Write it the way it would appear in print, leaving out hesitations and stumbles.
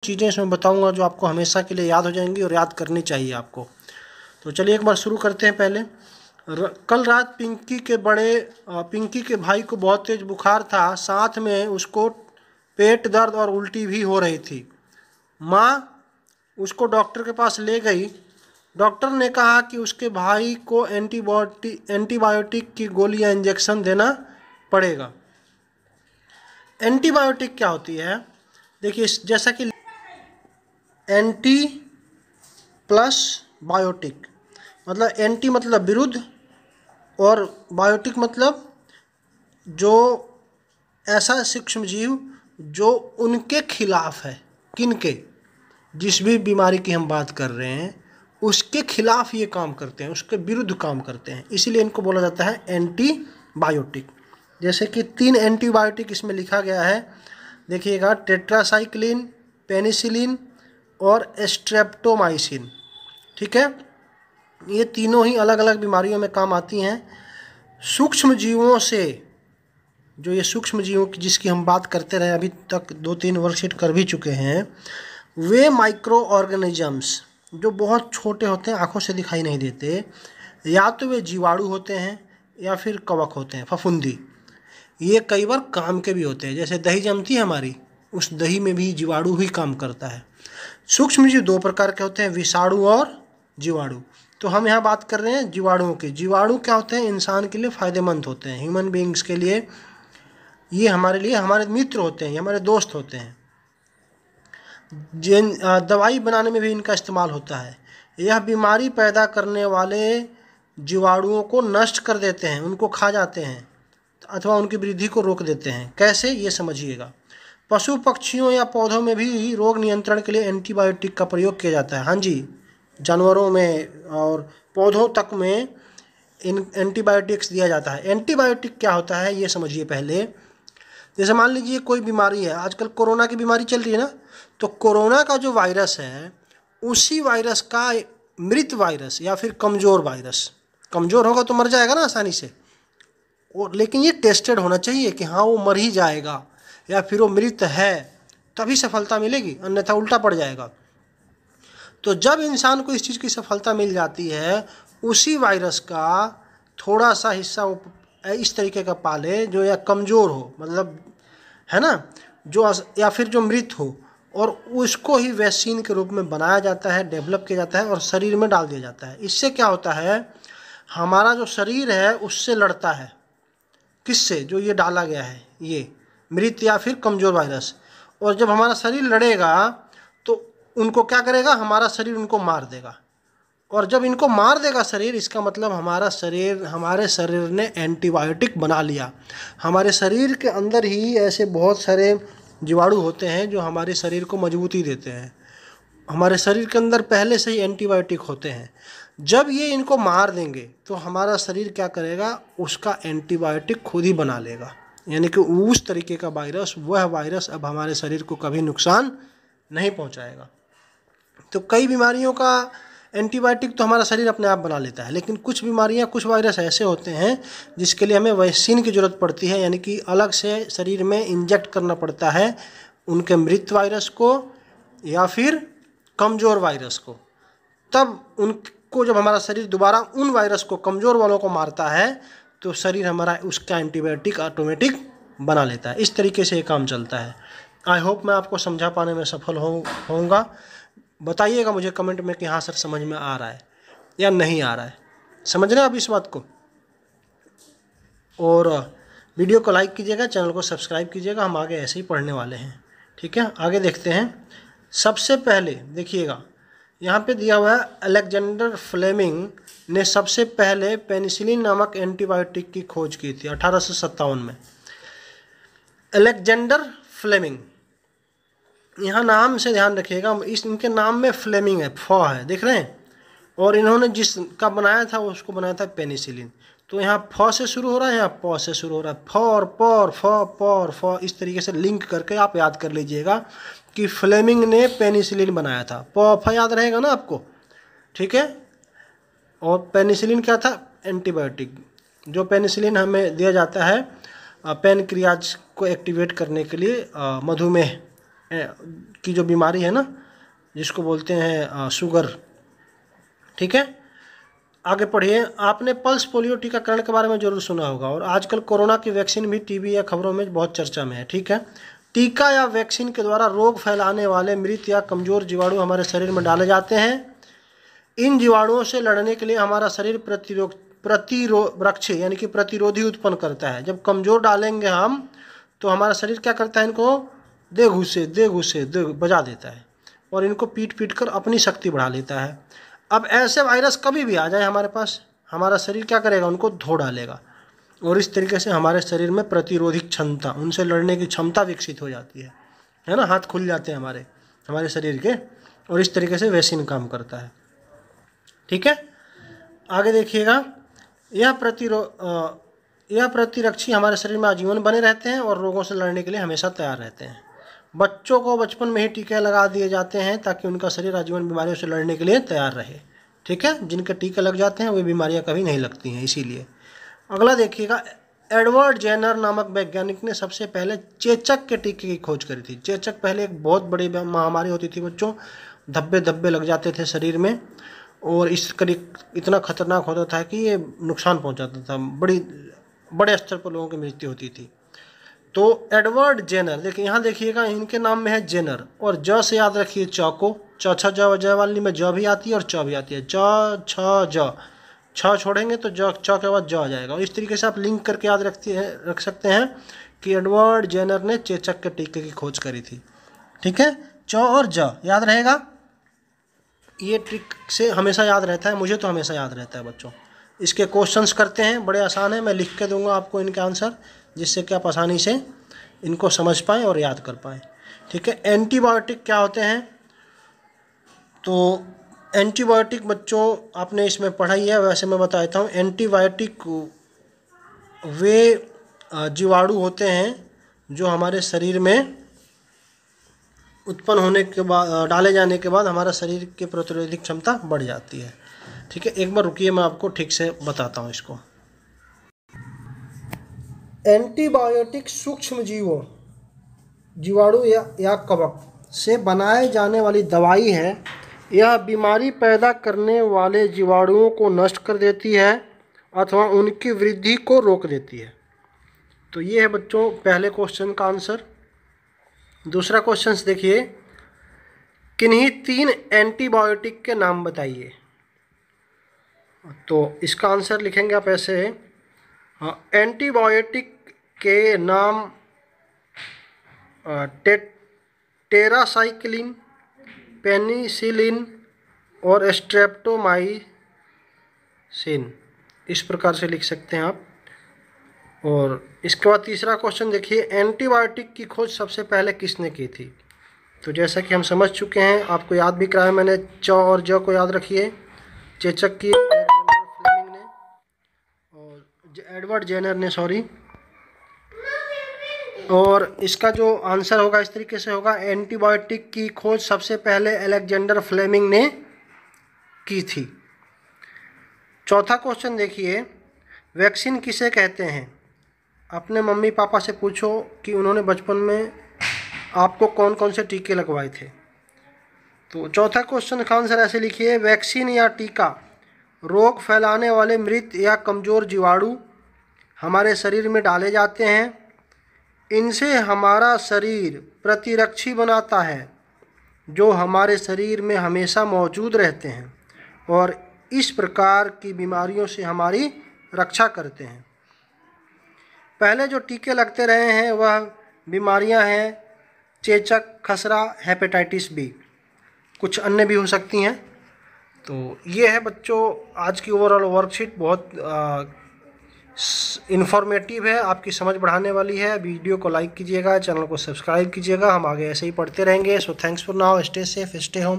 चीज़ें इसमें बताऊंगा जो आपको हमेशा के लिए याद हो जाएंगी और याद करनी चाहिए आपको। तो चलिए एक बार शुरू करते हैं। पहले कल रात पिंकी के भाई को बहुत तेज बुखार था, साथ में उसको पेट दर्द और उल्टी भी हो रही थी। माँ उसको डॉक्टर के पास ले गई। डॉक्टर ने कहा कि उसके भाई को एंटीबायोटिक की गोली या इंजेक्शन देना पड़ेगा। एंटीबायोटिक क्या होती है? देखिए, जैसा कि एंटी प्लस बायोटिक, मतलब एंटी मतलब विरुद्ध और बायोटिक मतलब जो ऐसा सूक्ष्म जीव जो उनके खिलाफ है। किनके? जिस भी बीमारी की हम बात कर रहे हैं उसके खिलाफ ये काम करते हैं, उसके विरुद्ध काम करते हैं, इसीलिए इनको बोला जाता है एंटीबायोटिक। जैसे कि 3 एंटीबायोटिक इसमें लिखा गया है, देखिएगा, टेट्रासाइक्लिन, पेनिसिलिन और स्ट्रेप्टोमाइसिन। ठीक है, ये तीनों ही अलग अलग बीमारियों में काम आती हैं। सूक्ष्म जीवों से, जो ये सूक्ष्म जीवों की जिसकी हम बात करते रहे, अभी तक 2-3 वर्कशीट कर भी चुके हैं, वे माइक्रो ऑर्गेनिजम्स जो बहुत छोटे होते हैं, आंखों से दिखाई नहीं देते, या तो वे जीवाणु होते हैं या फिर कवक होते हैं, फफूंदी। ये कई बार काम के भी होते हैं, जैसे दही जमती है हमारी, उस दही में भी जीवाणु ही काम करता है। सूक्ष्म जीव 2 प्रकार के होते हैं, विषाणु और जीवाणु। तो हम यहाँ बात कर रहे हैं जीवाणुओं की। जीवाणु क्या होते हैं? इंसान के लिए फ़ायदेमंद होते हैं, ह्यूमन बींग्स के लिए। ये हमारे लिए हमारे मित्र होते हैं, ये हमारे दोस्त होते हैं। जिन दवाई बनाने में भी इनका इस्तेमाल होता है। यह बीमारी पैदा करने वाले जीवाणुओं को नष्ट कर देते हैं, उनको खा जाते हैं अथवा उनकी वृद्धि को रोक देते हैं। कैसे, ये समझिएगा। पशु पक्षियों या पौधों में भी रोग नियंत्रण के लिए एंटीबायोटिक का प्रयोग किया जाता है। हाँ जी, जानवरों में और पौधों तक में इन एंटीबायोटिक्स दिया जाता है। एंटीबायोटिक क्या होता है ये समझिए पहले। जैसे मान लीजिए कोई बीमारी है, आजकल कोरोना की बीमारी चल रही है ना, तो कोरोना का जो वायरस है उसी वायरस का मृत वायरस या फिर कमज़ोर वायरस, कमज़ोर होगा तो मर जाएगा ना आसानी से, और लेकिन ये टेस्टेड होना चाहिए कि हाँ वो मर ही जाएगा या फिर वो मृत है, तभी सफलता मिलेगी, अन्यथा उल्टा पड़ जाएगा। तो जब इंसान को इस चीज़ की सफलता मिल जाती है, उसी वायरस का थोड़ा सा हिस्सा वो इस तरीके का पाले जो या कमज़ोर हो, मतलब है ना, जो या फिर जो मृत हो, और उसको ही वैक्सीन के रूप में बनाया जाता है, डेवलप किया जाता है और शरीर में डाल दिया जाता है। इससे क्या होता है, हमारा जो शरीर है उससे लड़ता है। किससे? जो ये डाला गया है, ये मृत या फिर कमज़ोर वायरस। और जब हमारा शरीर लड़ेगा तो उनको क्या करेगा, हमारा शरीर उनको मार देगा। और जब इनको मार देगा शरीर, इसका मतलब हमारे शरीर ने एंटीबायोटिक बना लिया। हमारे शरीर के अंदर ही ऐसे बहुत सारे जीवाणु होते हैं जो हमारे शरीर को मजबूती देते हैं। हमारे शरीर के अंदर पहले से ही एंटीबायोटिक होते हैं। जब ये इनको मार देंगे तो हमारा शरीर क्या करेगा, उसका एंटीबायोटिक खुद ही बना लेगा। यानी कि उस तरीके का वायरस, वह वायरस अब हमारे शरीर को कभी नुकसान नहीं पहुंचाएगा। तो कई बीमारियों का एंटीबायोटिक तो हमारा शरीर अपने आप बना लेता है, लेकिन कुछ बीमारियां, कुछ वायरस ऐसे होते हैं जिसके लिए हमें वैक्सीन की ज़रूरत पड़ती है, यानी कि अलग से शरीर में इंजेक्ट करना पड़ता है उनके मृत वायरस को या फिर कमज़ोर वायरस को। तब उनको जब हमारा शरीर दोबारा उन वायरस को, कमज़ोर वालों को मारता है, तो शरीर हमारा उसका एंटीबायोटिक ऑटोमेटिक बना लेता है। इस तरीके से ये काम चलता है। आई होप मैं आपको समझा पाने में सफल होऊंगा। बताइएगा मुझे कमेंट में कि हाँ सर समझ में आ रहा है या नहीं आ रहा है। समझ रहे हैं आप इस बात को? और वीडियो को लाइक कीजिएगा, चैनल को सब्सक्राइब कीजिएगा, हम आगे ऐसे ही पढ़ने वाले हैं। ठीक है, आगे देखते हैं। सबसे पहले देखिएगा, यहाँ पे दिया हुआ है अलेक्जेंडर फ्लेमिंग ने सबसे पहले पेनिसिलिन नामक एंटीबायोटिक की खोज की थी 1857 में। अलेक्जेंडर फ्लेमिंग, यहाँ नाम से ध्यान रखिएगा, इनके नाम में फ्लेमिंग है, फ है, देख रहे हैं। और इन्होंने जिसका बनाया था उसको बनाया था पेनिसिलिन। तो यहाँ फ से शुरू हो रहा है, यहाँ प से शुरू हो रहा है। फ और प और फ, प और फ, इस तरीके से लिंक करके आप याद कर लीजिएगा कि फ्लेमिंग ने पेनिसिलिन बनाया था। प फ याद रहेगा ना आपको, ठीक है। और पेनिसिलिन क्या था? एंटीबायोटिक। जो पेनिसिलिन हमें दिया जाता है पैनक्रियाज को एक्टिवेट करने के लिए, मधुमेह की जो बीमारी है ना, जिसको बोलते हैं शुगर। ठीक है, आगे पढ़िए। आपने पल्स पोलियो टीकाकरण के बारे में जरूर सुना होगा, और आजकल कोरोना की वैक्सीन भी टीवी या खबरों में बहुत चर्चा में है। ठीक है, टीका या वैक्सीन के द्वारा रोग फैलाने वाले मृत या कमजोर जीवाणु हमारे शरीर में डाले जाते हैं। इन जीवाणुओं से लड़ने के लिए हमारा शरीर रक्षी यानी कि प्रतिरोधी उत्पन्न करता है। जब कमजोर डालेंगे हम तो हमारा शरीर क्या करता है, इनको दे घुसे बजा देता है और इनको पीट कर अपनी शक्ति बढ़ा लेता है। अब ऐसे वायरस कभी भी आ जाए हमारे पास, हमारा शरीर क्या करेगा, उनको धो डालेगा, और इस तरीके से हमारे शरीर में प्रतिरोधी क्षमता, उनसे लड़ने की क्षमता विकसित हो जाती है ना। हाथ खुल जाते हैं हमारे शरीर के, और इस तरीके से वैक्सीन काम करता है। ठीक है, आगे देखिएगा। यह प्रतिरक्षी हमारे शरीर में आजीवन बने रहते हैं और रोगों से लड़ने के लिए हमेशा तैयार रहते हैं। बच्चों को बचपन में ही टीके लगा दिए जाते हैं ताकि उनका शरीर आजीवन बीमारियों से लड़ने के लिए तैयार रहे। ठीक है, जिनके टीके लग जाते हैं वे बीमारियां कभी नहीं लगती हैं, इसीलिए। अगला देखिएगा। एडवर्ड जेनर नामक वैज्ञानिक ने सबसे पहले चेचक के टीके की खोज करी थी। चेचक पहले एक बहुत बड़ी महामारी होती थी बच्चों, धब्बे लग जाते थे शरीर में, और इस करीब इतना खतरनाक होता था कि ये नुकसान पहुंचाता था, बड़े स्तर पर लोगों की मृत्यु होती थी। तो एडवर्ड जेनर, देखिए यहाँ देखिएगा, इनके नाम में है जेनर, और ज से याद रखिए चौको, छ ज वाली में ज भी आती है और च भी आती है। छ छोड़ेंगे तो च के बाद ज आ जाएगा, और इस तरीके से आप लिंक करके याद रख सकते हैं कि एडवर्ड जेनर ने चेचक के टीके की खोज करी थी। ठीक है, च और ज याद रहेगा, ये ट्रिक से हमेशा याद रहता है, मुझे तो हमेशा याद रहता है बच्चों। इसके क्वेश्चंस करते हैं, बड़े आसान है, मैं लिख के दूंगा आपको इनके आंसर, जिससे कि आप आसानी से इनको समझ पाएँ और याद कर पाएँ। ठीक है, एंटीबायोटिक क्या होते हैं? तो एंटीबायोटिक बच्चों आपने इसमें पढ़ाई है, वैसे मैं बता देता हूँ। एंटीबायोटिक वे जीवाणु होते हैं जो हमारे शरीर में उत्पन्न होने के बाद, डाले जाने के बाद हमारा शरीर की प्रतिरोधी क्षमता बढ़ जाती है। ठीक है, एक बार रुकिए, मैं आपको ठीक से बताता हूँ इसको। एंटीबायोटिक सूक्ष्म जीवाणु या कवक से बनाए जाने वाली दवाई है। यह बीमारी पैदा करने वाले जीवाणुओं को नष्ट कर देती है अथवा उनकी वृद्धि को रोक देती है। तो ये है बच्चों पहले क्वेश्चन का आंसर। दूसरा क्वेश्चन देखिए, किन्हीं 3 एंटीबायोटिक के नाम बताइए। तो इसका आंसर लिखेंगे आप ऐसे, एंटीबायोटिक के नाम टेरासाइक्लिन, पेनिसिलिन और स्ट्रेप्टोमाइसिन, इस प्रकार से लिख सकते हैं आप। और इसके बाद तीसरा क्वेश्चन देखिए, एंटीबायोटिक की खोज सबसे पहले किसने की थी? तो जैसा कि हम समझ चुके हैं, आपको याद भी कराया मैंने, च और ज को याद रखिए, चेचक की फ्लेमिंग ने और एडवर्ड जेनर ने, सॉरी। और इसका जो आंसर होगा इस तरीके से होगा, एंटीबायोटिक की खोज सबसे पहले अलेक्जेंडर फ्लेमिंग ने की थी। चौथा क्वेश्चन देखिए, वैक्सीन किसे कहते हैं? अपने मम्मी पापा से पूछो कि उन्होंने बचपन में आपको कौन कौन से टीके लगवाए थे। तो चौथा क्वेश्चन का आंसर ऐसे लिखिए, वैक्सीन या टीका रोग फैलाने वाले मृत या कमज़ोर जीवाणु हमारे शरीर में डाले जाते हैं। इनसे हमारा शरीर प्रतिरक्षी बनाता है, जो हमारे शरीर में हमेशा मौजूद रहते हैं और इस प्रकार की बीमारियों से हमारी रक्षा करते हैं। पहले जो टीके लगते रहे हैं वह बीमारियां हैं चेचक, खसरा, हेपेटाइटिस बी, कुछ अन्य भी हो सकती हैं। तो ये है बच्चों आज की ओवरऑल वर्कशीट, बहुत इन्फॉर्मेटिव है, आपकी समझ बढ़ाने वाली है। वीडियो को लाइक कीजिएगा, चैनल को सब्सक्राइब कीजिएगा, हम आगे ऐसे ही पढ़ते रहेंगे। So thanks for now, stay safe, stay home.